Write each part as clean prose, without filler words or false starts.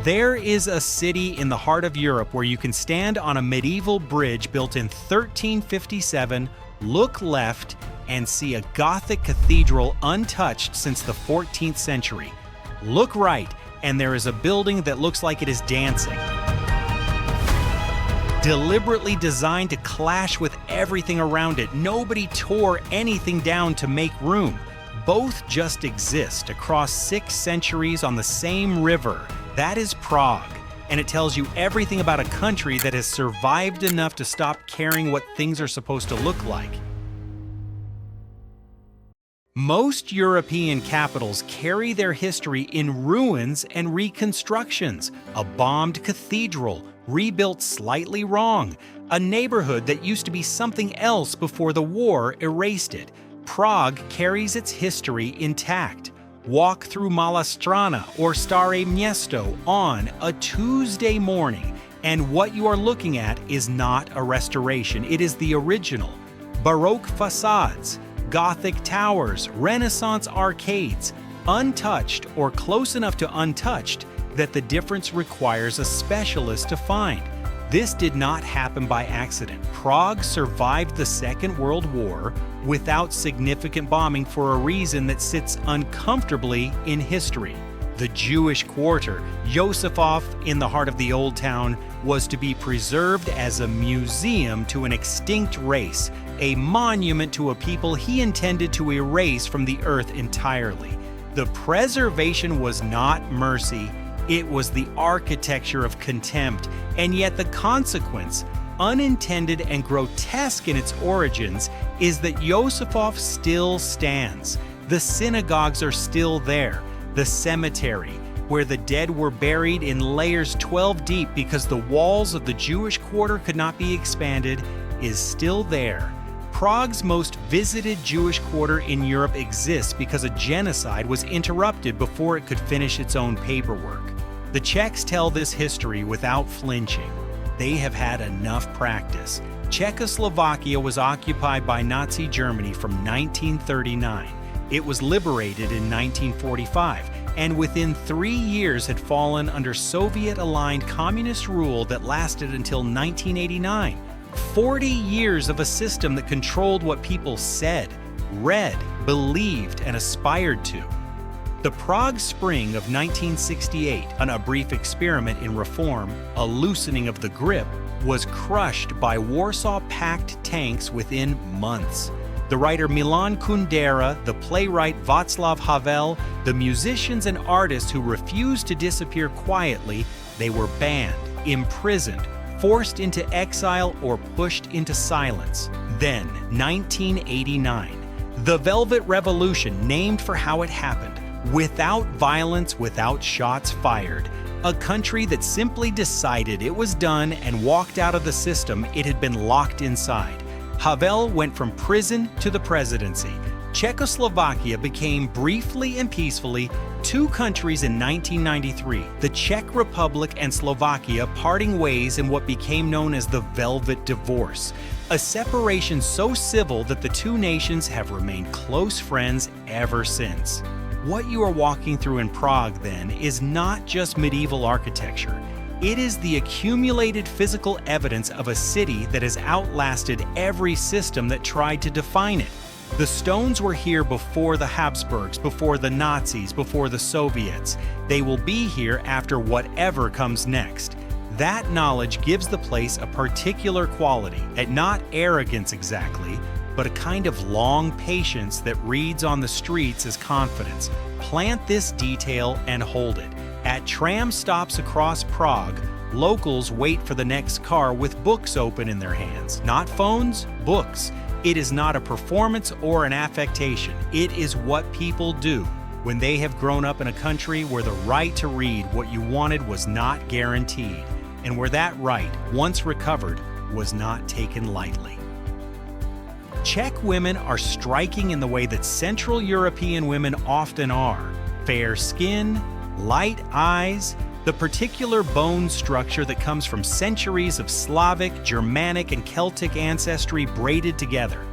There is a city in the heart of Europe where you can stand on a medieval bridge built in 1357, look left, and see a Gothic cathedral untouched since the 14th century. Look right, and there is a building that looks like it is dancing. Deliberately designed to clash with everything around it, nobody tore anything down to make room. Both just exist across 6 centuries on the same river. That is Prague, and it tells you everything about a country that has survived enough to stop caring what things are supposed to look like. Most European capitals carry their history in ruins and reconstructions. A bombed cathedral, rebuilt slightly wrong. A neighborhood that used to be something else before the war erased it. Prague carries its history intact. Walk through Malastrana or Stare Miesto on a Tuesday morning, and what you are looking at is not a restoration, it is the original. Baroque facades, Gothic towers, Renaissance arcades, untouched or close enough to untouched that the difference requires a specialist to find. This did not happen by accident. Prague survived the Second World War without significant bombing for a reason that sits uncomfortably in history. The Jewish quarter, Yosifov, in the heart of the Old Town, was to be preserved as a museum to an extinct race, a monument to a people he intended to erase from the earth entirely. The preservation was not mercy, it was the architecture of contempt, and yet the consequence, unintended and grotesque in its origins, is that Yosifov still stands. The synagogues are still there. The cemetery, where the dead were buried in layers 12 deep because the walls of the Jewish quarter could not be expanded, is still there. Prague's most visited Jewish quarter in Europe exists because a genocide was interrupted before it could finish its own paperwork. The Czechs tell this history without flinching. They have had enough practice. Czechoslovakia was occupied by Nazi Germany from 1939. It was liberated in 1945, and within 3 years had fallen under Soviet-aligned communist rule that lasted until 1989. 40 years of a system that controlled what people said, read, believed, and aspired to. The Prague Spring of 1968, a brief experiment in reform, a loosening of the grip, was crushed by Warsaw-packed tanks within months. The writer Milan Kundera, the playwright Václav Havel, the musicians and artists who refused to disappear quietly, they were banned, imprisoned, forced into exile, or pushed into silence. Then, 1989, the Velvet Revolution, named for how it happened, without violence, without shots fired. A country that simply decided it was done and walked out of the system it had been locked inside. Havel went from prison to the presidency. Czechoslovakia became briefly and peacefully 2 countries in 1993, the Czech Republic and Slovakia parting ways in what became known as the Velvet Divorce, a separation so civil that the 2 nations have remained close friends ever since. What you are walking through in Prague, then, is not just medieval architecture. It is the accumulated physical evidence of a city that has outlasted every system that tried to define it. The stones were here before the Habsburgs, before the Nazis, before the Soviets. They will be here after whatever comes next. That knowledge gives the place a particular quality, and not arrogance exactly, but a kind of long patience that reads on the streets as confidence. Plant this detail and hold it. At tram stops across Prague, locals wait for the next car with books open in their hands. Not phones, books. It is not a performance or an affectation. It is what people do when they have grown up in a country where the right to read what you wanted was not guaranteed, and where that right, once recovered, was not taken lightly. Czech women are striking in the way that Central European women often are. Fair skin, light eyes, the particular bone structure that comes from centuries of Slavic, Germanic, and Celtic ancestry braided together.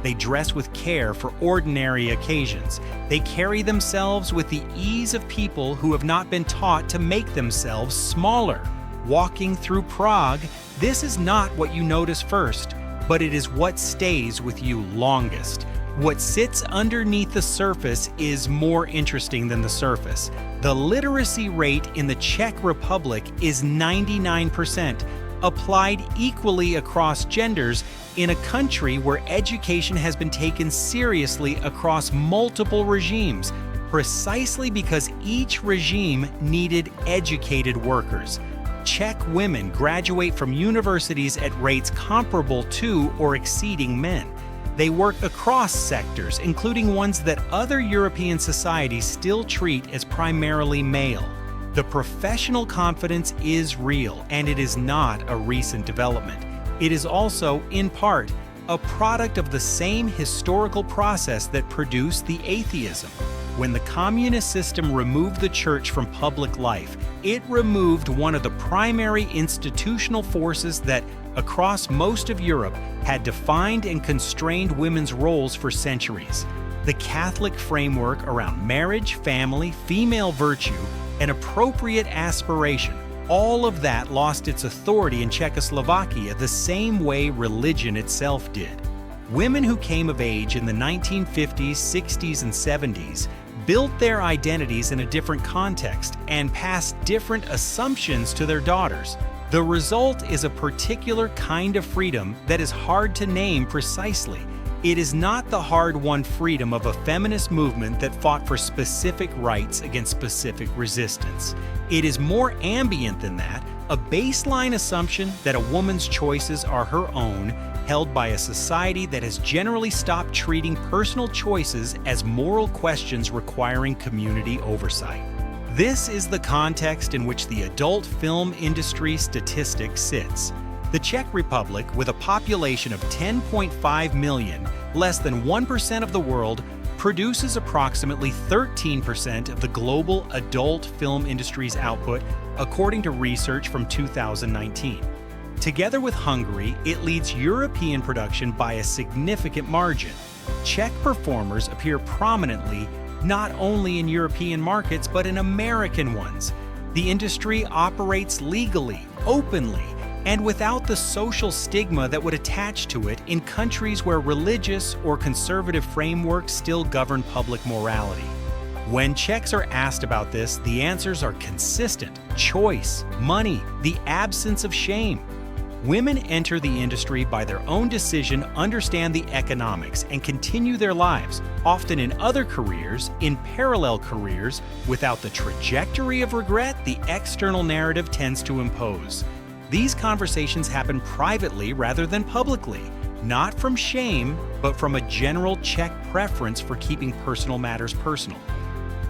They dress with care for ordinary occasions. They carry themselves with the ease of people who have not been taught to make themselves smaller. Walking through Prague, this is not what you notice first, but it is what stays with you longest. What sits underneath the surface is more interesting than the surface. The literacy rate in the Czech Republic is 99%, applied equally across genders in a country where education has been taken seriously across multiple regimes, precisely because each regime needed educated workers. Czech women graduate from universities at rates comparable to or exceeding men. They work across sectors, including ones that other European societies still treat as primarily male. The professional confidence is real, and it is not a recent development. It is also, in part, a product of the same historical process that produced the atheism. When the communist system removed the church from public life, it removed one of the primary institutional forces that, across most of Europe, had defined and constrained women's roles for centuries. The Catholic framework around marriage, family, female virtue, and appropriate aspiration, all of that lost its authority in Czechoslovakia the same way religion itself did. Women who came of age in the 1950s, 60s, and 70s built their identities in a different context and passed different assumptions to their daughters. The result is a particular kind of freedom that is hard to name precisely. It is not the hard-won freedom of a feminist movement that fought for specific rights against specific resistance. It is more ambient than that, a baseline assumption that a woman's choices are her own, held by a society that has generally stopped treating personal choices as moral questions requiring community oversight. This is the context in which the adult film industry statistic sits. The Czech Republic, with a population of 10.5 million, less than 1% of the world, produces approximately 13% of the global adult film industry's output, according to research from 2019. Together with Hungary, it leads European production by a significant margin. Czech performers appear prominently not only in European markets but in American ones. The industry operates legally, openly, and without the social stigma that would attach to it in countries where religious or conservative frameworks still govern public morality. When Czechs are asked about this, the answers are consistent: choice, money, the absence of shame. Women enter the industry by their own decision, understand the economics, and continue their lives, often in other careers, in parallel careers, without the trajectory of regret the external narrative tends to impose. These conversations happen privately rather than publicly, not from shame, but from a general Czech preference for keeping personal matters personal.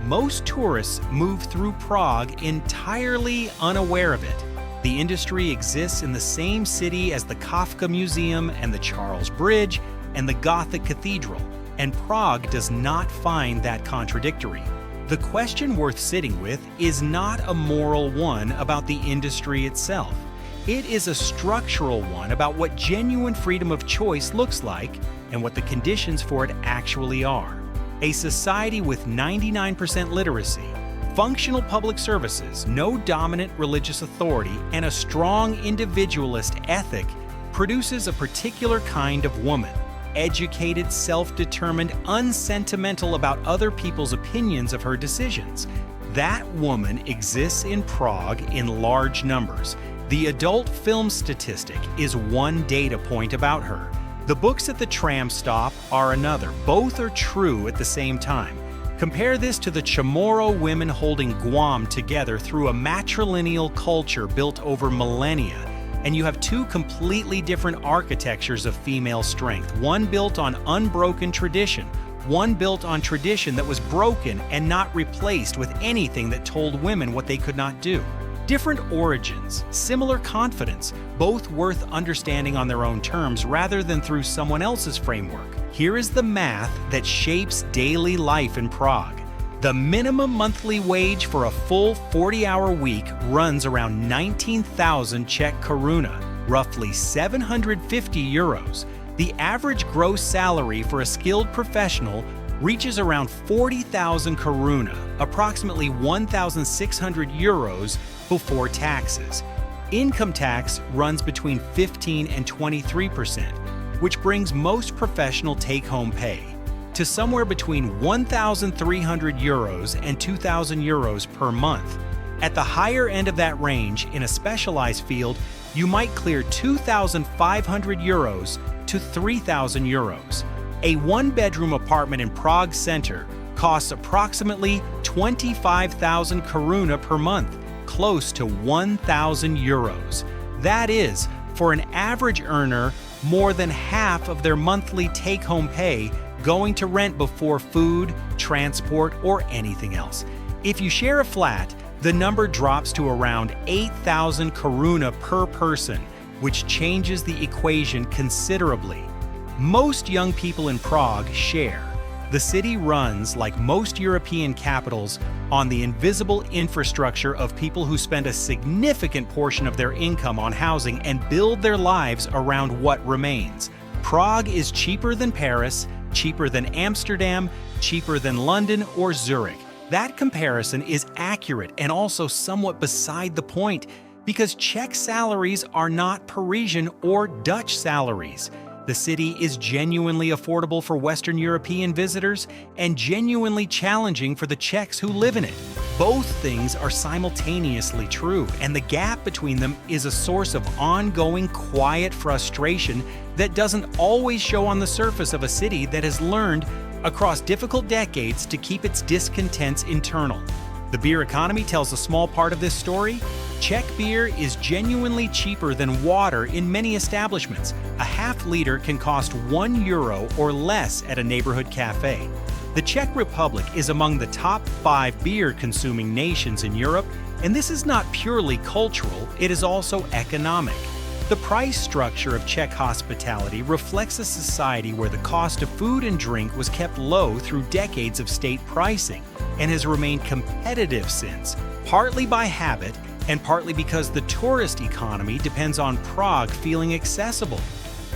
Most tourists move through Prague entirely unaware of it. The industry exists in the same city as the Kafka Museum and the Charles Bridge and the Gothic Cathedral, and Prague does not find that contradictory. The question worth sitting with is not a moral one about the industry itself. It is a structural one about what genuine freedom of choice looks like and what the conditions for it actually are. A society with 99% literacy, functional public services, no dominant religious authority, and a strong individualist ethic produces a particular kind of woman, educated, self-determined, unsentimental about other people's opinions of her decisions. That woman exists in Prague in large numbers. The adult film statistic is one data point about her. The books at the tram stop are another. Both are true at the same time. Compare this to the Chamorro women holding Guam together through a matrilineal culture built over millennia, and you have two completely different architectures of female strength, one built on unbroken tradition, one built on tradition that was broken and not replaced with anything that told women what they could not do. Different origins, similar confidence, both worth understanding on their own terms rather than through someone else's framework. Here is the math that shapes daily life in Prague. The minimum monthly wage for a full 40-hour week runs around 19,000 Czech koruna, roughly 750 euros. The average gross salary for a skilled professional reaches around 40,000 koruna, approximately 1,600 euros before taxes. Income tax runs between 15 and 23%, which brings most professional take-home pay to somewhere between 1,300 euros and 2,000 euros per month. At the higher end of that range, in a specialized field, you might clear 2,500 euros to 3,000 euros. A one-bedroom apartment in Prague center costs approximately 25,000 koruna per month, close to 1,000 euros. That is, for an average earner, more than half of their monthly take-home pay going to rent before food, transport, or anything else. If you share a flat, the number drops to around 8,000 koruna per person, which changes the equation considerably. Most young people in Prague share. The city runs, like most European capitals, on the invisible infrastructure of people who spend a significant portion of their income on housing and build their lives around what remains. Prague is cheaper than Paris, cheaper than Amsterdam, cheaper than London or Zurich. That comparison is accurate and also somewhat beside the point, because Czech salaries are not Parisian or Dutch salaries. The city is genuinely affordable for Western European visitors and genuinely challenging for the Czechs who live in it. Both things are simultaneously true, and the gap between them is a source of ongoing quiet frustration that doesn't always show on the surface of a city that has learned across difficult decades to keep its discontents internal. The beer economy tells a small part of this story. Czech beer is genuinely cheaper than water in many establishments. A half liter can cost €1 or less at a neighborhood cafe. The Czech Republic is among the top 5 beer-consuming nations in Europe, and this is not purely cultural, it is also economic. The price structure of Czech hospitality reflects a society where the cost of food and drink was kept low through decades of state pricing and has remained competitive since, partly by habit and partly because the tourist economy depends on Prague feeling accessible.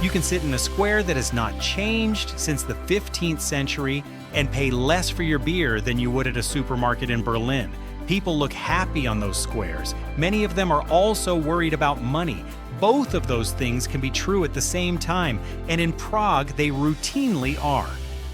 You can sit in a square that has not changed since the 15th century and pay less for your beer than you would at a supermarket in Berlin. People look happy on those squares. Many of them are also worried about money. Both of those things can be true at the same time, and in Prague they routinely are.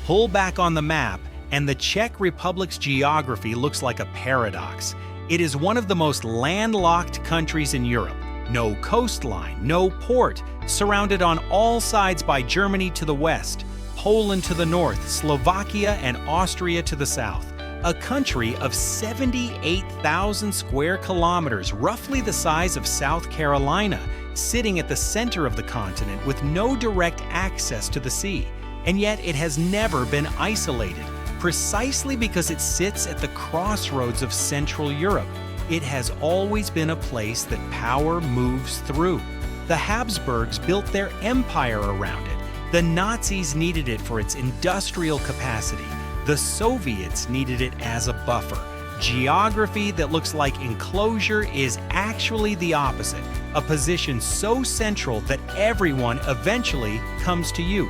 Pull back on the map, and the Czech Republic's geography looks like a paradox. It is one of the most landlocked countries in Europe. No coastline, no port, surrounded on all sides by Germany to the west, Poland to the north, Slovakia and Austria to the south. A country of 78,000 square kilometers, roughly the size of South Carolina, sitting at the center of the continent with no direct access to the sea. And yet it has never been isolated, precisely because it sits at the crossroads of Central Europe. It has always been a place that power moves through. The Habsburgs built their empire around it. The Nazis needed it for its industrial capacity. The Soviets needed it as a buffer. Geography that looks like enclosure is actually the opposite, a position so central that everyone eventually comes to you.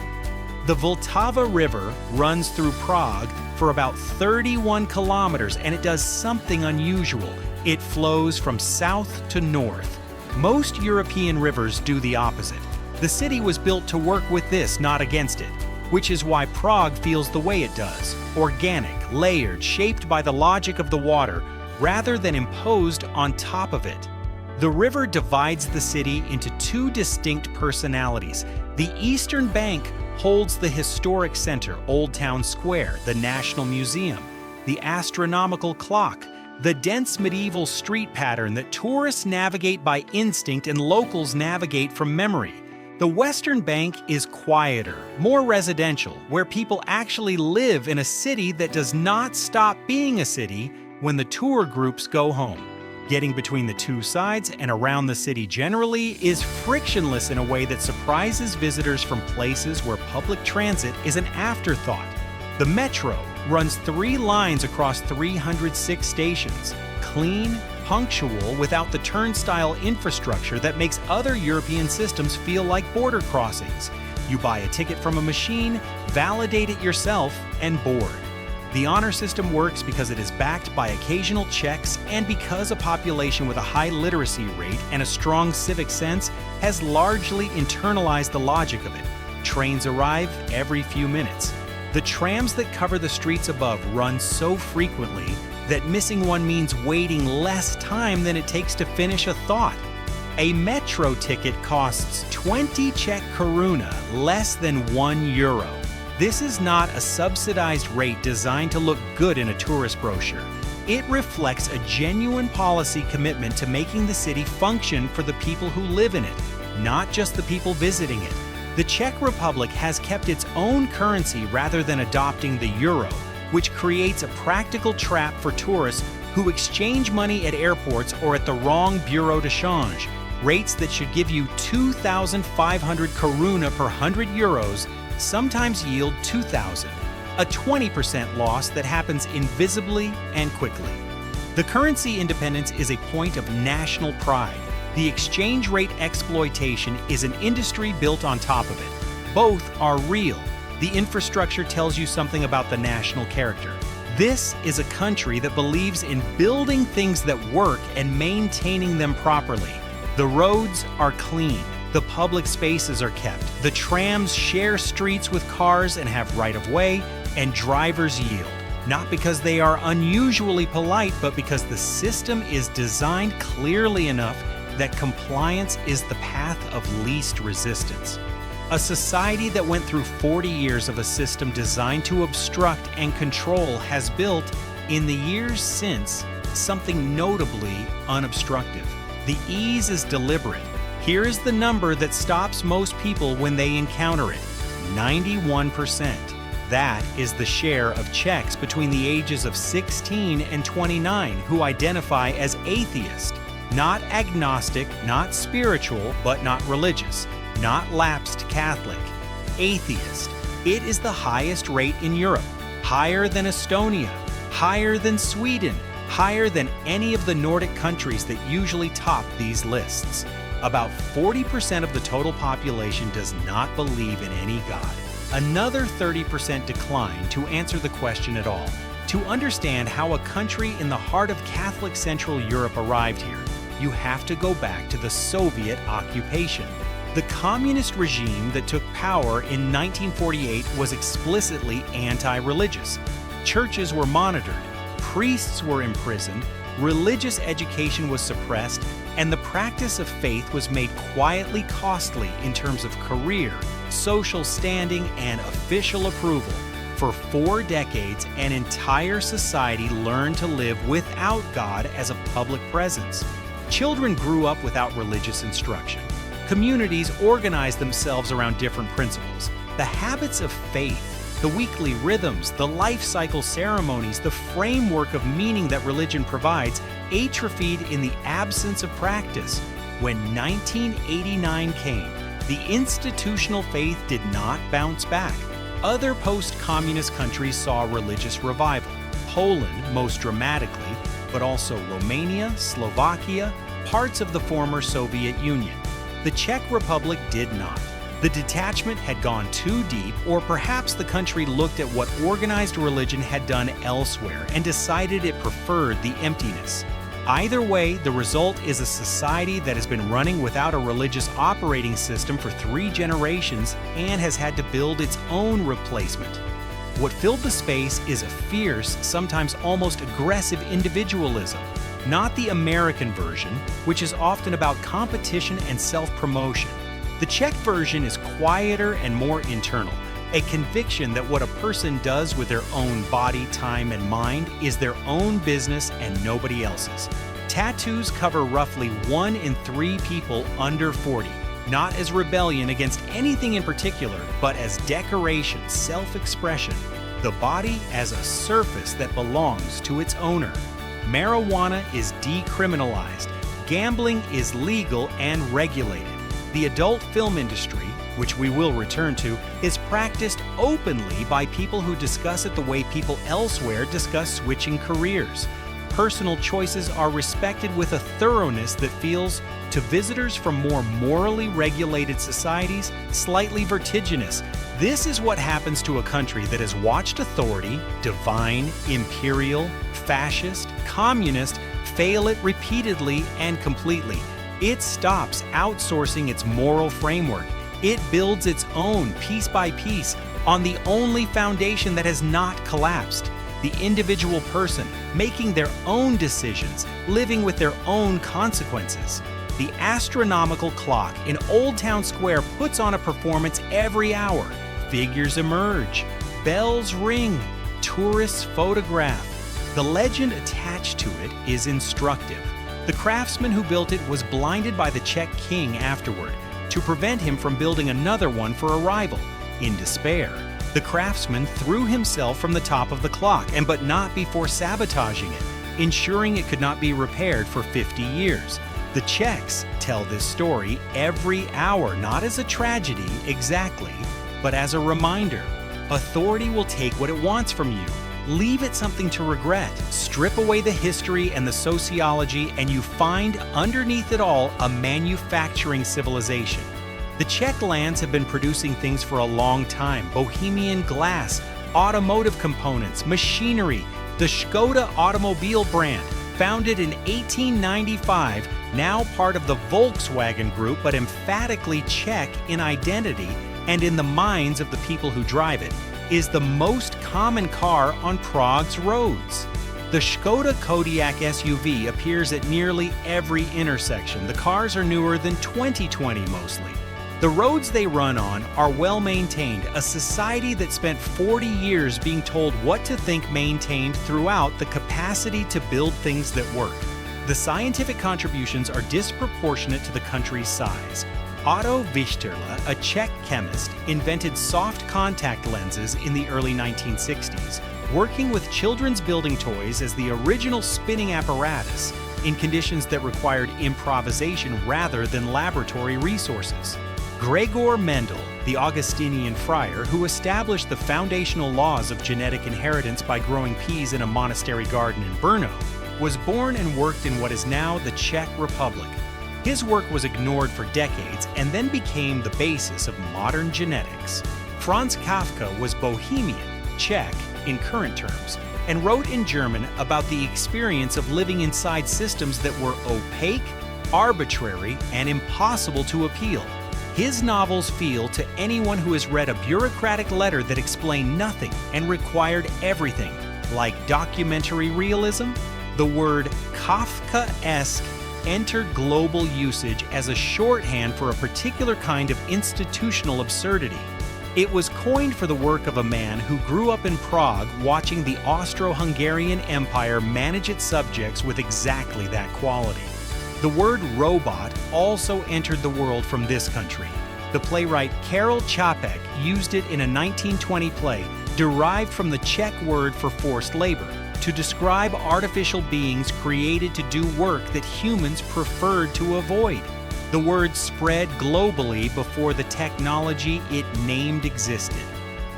The Vltava River runs through Prague for about 31 kilometers, and it does something unusual. It flows from south to north. Most European rivers do the opposite. The city was built to work with this, not against it, which is why Prague feels the way it does, organic, layered, shaped by the logic of the water, rather than imposed on top of it. The river divides the city into two distinct personalities. The eastern bank holds the historic center, Old Town Square, the National Museum, the astronomical clock, the dense medieval street pattern that tourists navigate by instinct and locals navigate from memory. The western bank is quieter, more residential, where people actually live in a city that does not stop being a city when the tour groups go home. Getting between the two sides and around the city generally is frictionless in a way that surprises visitors from places where public transit is an afterthought. The metro runs 3 lines across 306 stations, clean, punctual, without the turnstile infrastructure that makes other European systems feel like border crossings. You buy a ticket from a machine, validate it yourself, and board. The honor system works because it is backed by occasional checks and because a population with a high literacy rate and a strong civic sense has largely internalized the logic of it. Trains arrive every few minutes. The trams that cover the streets above run so frequently that missing one means waiting less time than it takes to finish a thought. A metro ticket costs 20 Czech koruna, less than €1. This is not a subsidized rate designed to look good in a tourist brochure. It reflects a genuine policy commitment to making the city function for the people who live in it, not just the people visiting it. The Czech Republic has kept its own currency rather than adopting the euro, which creates a practical trap for tourists who exchange money at airports or at the wrong bureau de change. Rates that should give you 2,500 koruna per €100 sometimes yield 2,000, a 20% loss that happens invisibly and quickly. The currency independence is a point of national pride. The exchange rate exploitation is an industry built on top of it. Both are real. The infrastructure tells you something about the national character. This is a country that believes in building things that work and maintaining them properly. The roads are clean. The public spaces are kept. The trams share streets with cars and have right-of-way, and drivers yield. Not because they are unusually polite, but because the system is designed clearly enough that compliance is the path of least resistance. A society that went through 40 years of a system designed to obstruct and control has built, in the years since, something notably unobstructive. The ease is deliberate. Here is the number that stops most people when they encounter it: 91%. That is the share of Czechs between the ages of 16 and 29 who identify as atheist. Not agnostic, not spiritual, but not religious. Not lapsed Catholic. Atheist. It is the highest rate in Europe. Higher than Estonia. Higher than Sweden. Higher than any of the Nordic countries that usually top these lists. About 40% of the total population does not believe in any God. Another 30% decline to answer the question at all. To understand how a country in the heart of Catholic Central Europe arrived here, you have to go back to the Soviet occupation. The communist regime that took power in 1948 was explicitly anti-religious. Churches were monitored, priests were imprisoned, religious education was suppressed, and the practice of faith was made quietly costly in terms of career, social standing, and official approval. For 4 decades, an entire society learned to live without God as a public presence. Children grew up without religious instruction. Communities organized themselves around different principles. The habits of faith, the weekly rhythms, the life cycle ceremonies, the framework of meaning that religion provides, atrophied in the absence of practice. When 1989 came, the institutional faith did not bounce back. Other post-communist countries saw religious revival. Poland, most dramatically, but also Romania, Slovakia, parts of the former Soviet Union. The Czech Republic did not. The detachment had gone too deep, or perhaps the country looked at what organized religion had done elsewhere and decided it preferred the emptiness. Either way, the result is a society that has been running without a religious operating system for 3 generations and has had to build its own replacement. What filled the space is a fierce, sometimes almost aggressive individualism, not the American version, which is often about competition and self-promotion. The Czech version is quieter and more internal, a conviction that what a person does with their own body, time, and mind is their own business and nobody else's. Tattoos cover roughly 1 in 3 people under 40, not as rebellion against anything in particular, but as decoration, self-expression. The body as a surface that belongs to its owner. Marijuana is decriminalized. Gambling is legal and regulated. The adult film industry, which we will return to, is practiced openly by people who discuss it the way people elsewhere discuss switching careers. personal choices are respected with a thoroughness that feels, to visitors from more morally regulated societies, slightly vertiginous. This is what happens to a country that has watched authority, divine, imperial, fascist, communist, fail it repeatedly and completely. It stops outsourcing its moral framework. It builds its own, piece by piece, on the only foundation that has not collapsed: the individual person, making their own decisions, living with their own consequences. The astronomical clock in Old Town Square puts on a performance every hour. Figures emerge, bells ring, tourists photograph. The legend attached to it is instructive. The craftsman who built it was blinded by the Czech king afterward, to prevent him from building another one for a rival. In despair, the craftsman threw himself from the top of the clock, but not before sabotaging it, ensuring it could not be repaired for 50 years. The Czechs tell this story every hour, not as a tragedy exactly, but as a reminder. Authority will take what it wants from you. Leave it something to regret. Strip away the history and the sociology, and you find underneath it all a manufacturing civilization. The Czech lands have been producing things for a long time: Bohemian glass, automotive components, machinery. The Škoda automobile brand, founded in 1895, now part of the Volkswagen Group, but emphatically Czech in identity and in the minds of the people who drive it, is the most common car on Prague's roads. The Škoda Kodiaq SUV appears at nearly every intersection. The cars are newer than 2020 mostly. The roads they run on are well maintained, a society that spent 40 years being told what to think maintained throughout the capacity to build things that work. The scientific contributions are disproportionate to the country's size. Otto Wichterle, a Czech chemist, invented soft contact lenses in the early 1960s, working with children's building toys as the original spinning apparatus in conditions that required improvisation rather than laboratory resources. Gregor Mendel, the Augustinian friar who established the foundational laws of genetic inheritance by growing peas in a monastery garden in Brno, was born and worked in what is now the Czech Republic. His work was ignored for decades and then became the basis of modern genetics. Franz Kafka was Bohemian, Czech in current terms, and wrote in German about the experience of living inside systems that were opaque, arbitrary, and impossible to appeal. His novels feel to anyone who has read a bureaucratic letter that explained nothing and required everything, like documentary realism. The word Kafkaesque entered global usage as a shorthand for a particular kind of institutional absurdity. It was coined for the work of a man who grew up in Prague watching the Austro-Hungarian Empire manage its subjects with exactly that quality. The word robot also entered the world from this country. The playwright Karel Čapek used it in a 1920 play derived from the Czech word for forced labor to describe artificial beings created to do work that humans preferred to avoid. The word spread globally before the technology it named existed.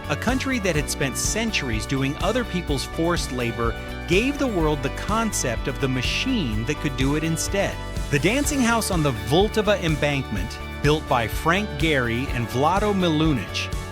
A country that had spent centuries doing other people's forced labor gave the world the concept of the machine that could do it instead. The dancing house on the Vltava embankment, built by Frank Gehry and Vlado Milunic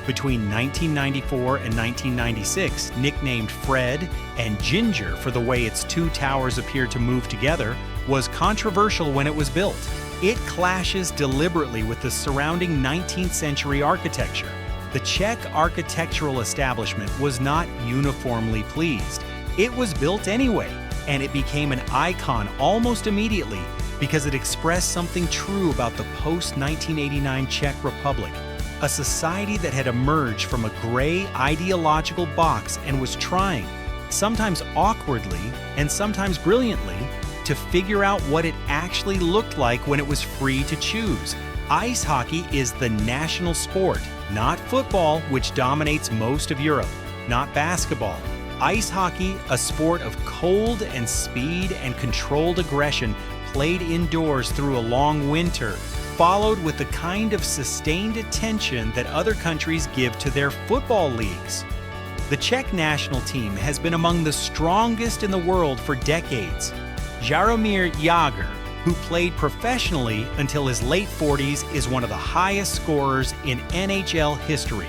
between 1994 and 1996, nicknamed Fred and Ginger for the way its two towers appear to move together, was controversial when it was built. It clashes deliberately with the surrounding 19th century architecture. The Czech architectural establishment was not uniformly pleased. It was built anyway, and it became an icon almost immediately because it expressed something true about the post-1989 Czech Republic, a society that had emerged from a gray ideological box and was trying, sometimes awkwardly and sometimes brilliantly, to figure out what it actually looked like when it was free to choose. Ice hockey is the national sport, not football, which dominates most of Europe, not basketball. Ice hockey, a sport of cold and speed and controlled aggression, played indoors through a long winter, followed with the kind of sustained attention that other countries give to their football leagues. The Czech national team has been among the strongest in the world for decades. Jaromír Jágr, who played professionally until his late 40s, is one of the highest scorers in NHL history.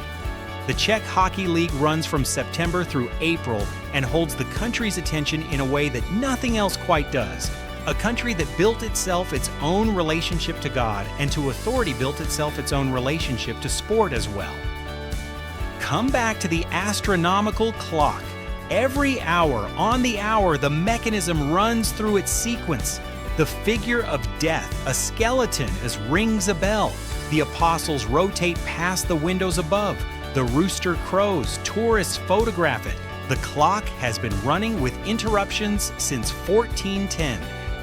The Czech Hockey League runs from September through April and holds the country's attention in a way that nothing else quite does. A country that built itself its own relationship to God, and to authority built itself its own relationship to sport as well. Come back to the astronomical clock. Every hour, on the hour, the mechanism runs through its sequence. The figure of death, a skeleton, as rings a bell. The apostles rotate past the windows above. The rooster crows, tourists photograph it. The clock has been running with interruptions since 1410.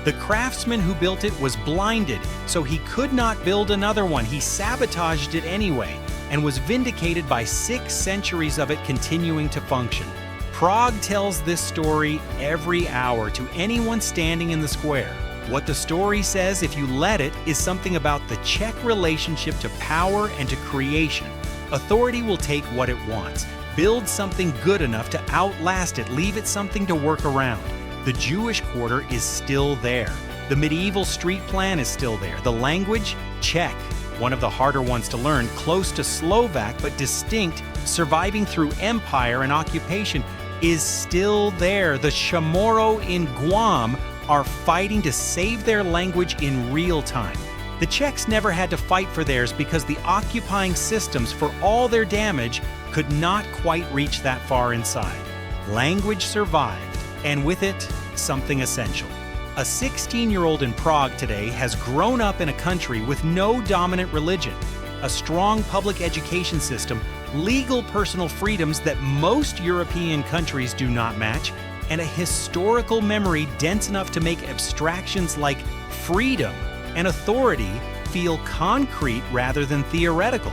The craftsman who built it was blinded, so he could not build another one. He sabotaged it anyway, and was vindicated by 6 centuries of it continuing to function. Prague tells this story every hour to anyone standing in the square. What the story says, if you let it, is something about the Czech relationship to power and to creation. Authority will take what it wants, build something good enough to outlast it, leave it something to work around. The Jewish quarter is still there. The medieval street plan is still there. The language, Czech, one of the harder ones to learn, close to Slovak but distinct, surviving through empire and occupation, is still there. The Chamorro in Guam are fighting to save their language in real time. The Czechs never had to fight for theirs because the occupying systems, for all their damage, could not quite reach that far inside. Language survived, and with it, something essential. A 16-year-old in Prague today has grown up in a country with no dominant religion, a strong public education system, legal personal freedoms that most European countries do not match, and a historical memory dense enough to make abstractions like freedom and authority feel concrete rather than theoretical.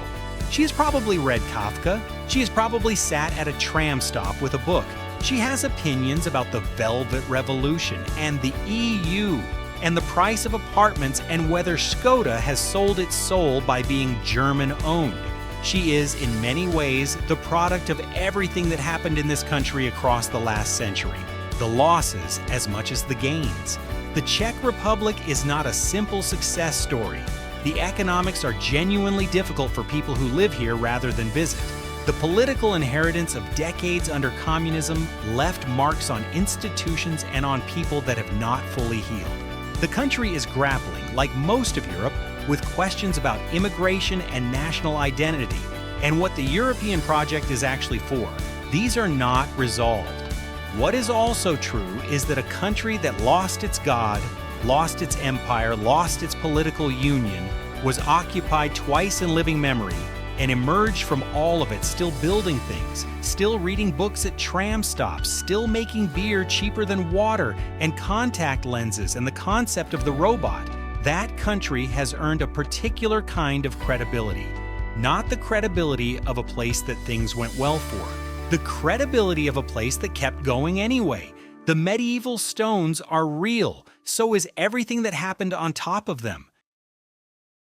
She has probably read Kafka. She has probably sat at a tram stop with a book. She has opinions about the Velvet Revolution and the EU and the price of apartments and whether Skoda has sold its soul by being German-owned. She is, in many ways, the product of everything that happened in this country across the last century, the losses as much as the gains. The Czech Republic is not a simple success story. The economics are genuinely difficult for people who live here rather than visit. The political inheritance of decades under communism left marks on institutions and on people that have not fully healed. The country is grappling, like most of Europe, with questions about immigration and national identity, and what the European project is actually for. These are not resolved. What is also true is that a country that lost its God, lost its empire, lost its political union, was occupied twice in living memory, and emerged from all of it still building things, still reading books at tram stops, still making beer cheaper than water, and contact lenses and the concept of the robot. That country has earned a particular kind of credibility. Not the credibility of a place that things went well for. The credibility of a place that kept going anyway. The medieval stones are real, so is everything that happened on top of them.